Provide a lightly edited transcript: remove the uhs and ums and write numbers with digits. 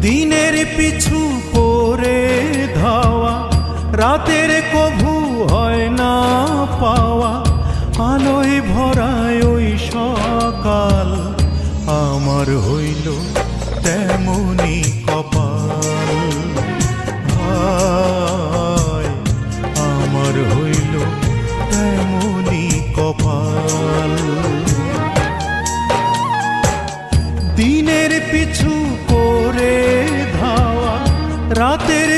দিনের পিছু করে ধাওয়া, রাতের কভু হয় না পাওয়া। আলোয় ভরায় ওই সকাল, আমার হইল তেমনি কপাল। হায় আমার হইল তেমনি কপাল। দিনের পিছু করে ধাওয়া, রাতের